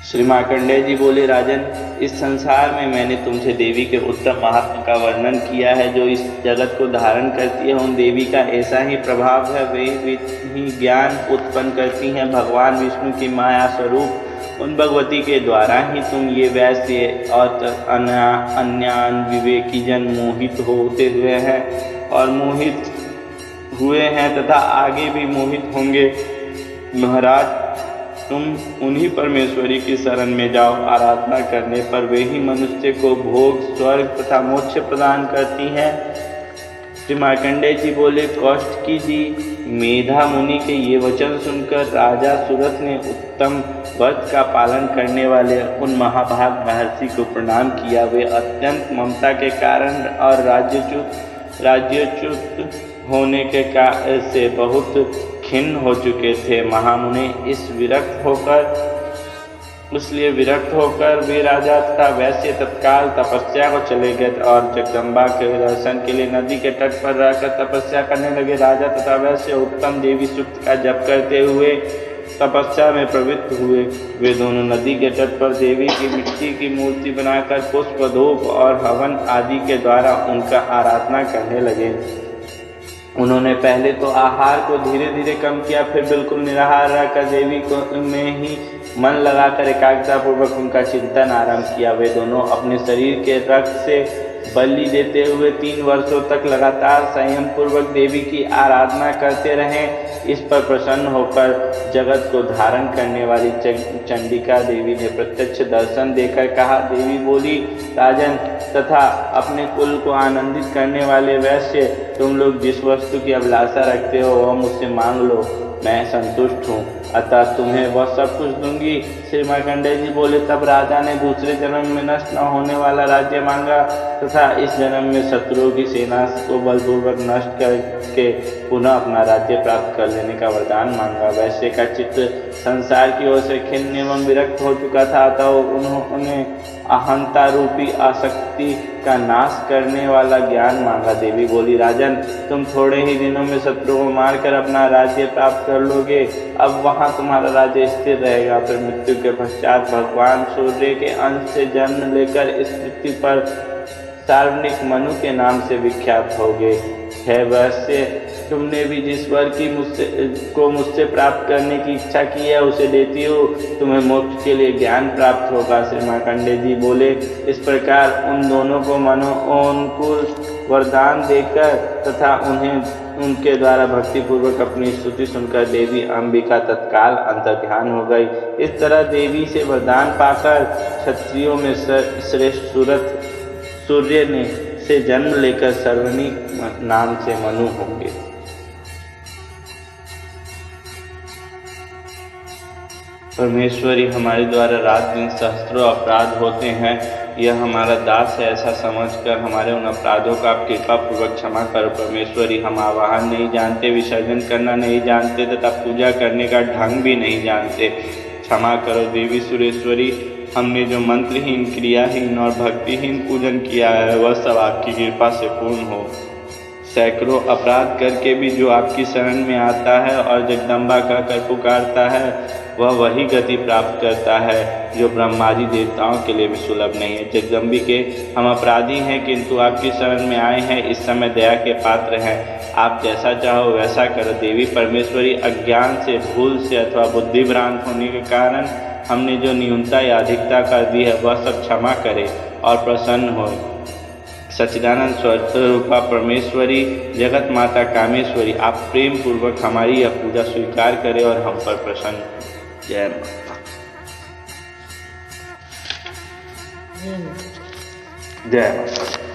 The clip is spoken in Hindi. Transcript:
श्री मार्कंडेय जी बोले, राजन, इस संसार में मैंने तुमसे देवी के उत्तम महात्मा का वर्णन किया है। जो इस जगत को धारण करती है, उन देवी का ऐसा ही प्रभाव है। वे ही ज्ञान उत्पन्न करती हैं। भगवान विष्णु की माया स्वरूप उन भगवती के द्वारा ही तुम ये वैश्य और अन्यान विवेकी जन मोहित होते हुए हैं और मोहित हुए हैं तथा आगे भी मोहित होंगे। महाराज, तुम उन्हीं परमेश्वरी की शरण में जाओ। आराधना करने पर वे ही मनुष्य को भोग, स्वर्ग तथा मोक्ष प्रदान करती हैं। श्री मार्कंडेय जी बोले, कौशिकी जी, मेधा मुनि के ये वचन सुनकर राजा सुरथ ने उत्तम व्रत का पालन करने वाले उन महाभाग महर्षि को प्रणाम किया। वे अत्यंत ममता के कारण और राज्यच्युत होने के कारण से बहुत खिन्न हो चुके थे। महामुनि इसलिए विरक्त होकर वे राजा तथा वैश्य तत्काल तपस्या को चले गए और जगदम्बा के दर्शन के लिए नदी के तट पर रहकर तपस्या करने लगे। राजा तथा वैश्य उत्तम देवी सूक्त का जप करते हुए तपस्या में प्रवृत्त हुए। वे दोनों नदी के तट पर देवी की मिट्टी की मूर्ति बनाकर पुष्प, धूप और हवन आदि के द्वारा उनका आराधना करने लगे। उन्होंने पहले तो आहार को धीरे धीरे कम किया, फिर बिल्कुल निराहार रहकर देवी को में ही मन लगाकर एकाग्रता पूर्वक उनका चिंतन आरंभ किया। वे दोनों अपने शरीर के रक्त से बलि देते हुए 3 वर्षों तक लगातार संयम पूर्वक देवी की आराधना करते रहे। इस पर प्रसन्न होकर जगत को धारण करने वाली चंडिका देवी ने प्रत्यक्ष दर्शन देकर कहा। देवी बोली, राजन तथा अपने कुल को आनंदित करने वाले वैश्य, तुम लोग जिस वस्तु की अभिलाषा रखते हो वह मुझसे मांग लो, मैं संतुष्ट हूँ, अतः तुम्हें वह सब कुछ दूंगी। श्री मार्कंडेय जी बोले, तब राजा ने दूसरे जन्म में नष्ट न होने वाला राज्य मांगा तथा इस जन्म में शत्रुओं की सेना को बलपूर्वक नष्ट करके पुनः अपना राज्य प्राप्त कर लेने का वरदान मांगा। वैश्य का चित्त संसार की ओर से खिन्न एवं विरक्त हो चुका था, अतः उन्होंने अहंता रूपी आसक्ति का नाश करने वाला ज्ञान मांगा। देवी बोली, राजन, तुम थोड़े ही दिनों में शत्रु को मारकर अपना राज्य प्राप्त कर लोगे। अब वहाँ तुम्हारा राज्य स्थिर रहेगा। फिर मृत्यु के पश्चात भगवान सूर्य के अंश से जन्म लेकर इस पृथ्वी पर सार्वनिक मनु के नाम से विख्यात होगे। है वैसे तुमने भी जिस वर की मुझसे प्राप्त करने की इच्छा की है उसे देती हो, तुम्हें मोक्ष के लिए ज्ञान प्राप्त होगा। श्री मार्कंडेय जी बोले, इस प्रकार उन दोनों को मनोनुकूल वरदान देकर तथा उन्हें उनके द्वारा भक्तिपूर्वक अपनी स्तुति सुनकर देवी अंबिका तत्काल अंतर्ध्यान हो गई। इस तरह देवी से वरदान पाकर क्षत्रियों में श्रेष्ठ सूर्य ने से जन्म लेकर सर्वनिक नाम से मनु होंगे। परमेश्वरी, हमारे द्वारा रात दिन सहस्त्रों अपराध होते हैं। यह हमारा दास है, ऐसा समझकर हमारे उन अपराधों का आप कृपा पूर्वक क्षमा करो। परमेश्वरी, हम आवाहन नहीं जानते, विसर्जन करना नहीं जानते तथा पूजा करने का ढंग भी नहीं जानते। क्षमा करो देवी सुरेश्वरी, हमने जो मंत्रहीन, क्रियाहीन और भक्तिहीन पूजन किया है वह सब आपकी कृपा से पूर्ण हो। सैकड़ों अपराध करके भी जो आपकी शरण में आता है और जगदम्बा कहकर पुकारता है वह वही गति प्राप्त करता है जो ब्रह्मादि देवताओं के लिए भी सुलभ नहीं है। जगदम्बिके, हम अपराधी हैं किंतु आपकी शरण में आए हैं। इस समय दया के पात्र हैं, आप जैसा चाहो वैसा करो। देवी परमेश्वरी, अज्ञान से, भूल से अथवा बुद्धि भ्रांत होने के कारण हमने जो न्यूनता या अधिकता कर दी है वह सब क्षमा करे और प्रसन्न हो। सच्चिदानंद स्वरूपा परमेश्वरी, जगत माता कामेश्वरी, आप प्रेम पूर्वक हमारी यह पूजा स्वीकार करें और हम पर प्रसन्न हो। जय माता। जय माता।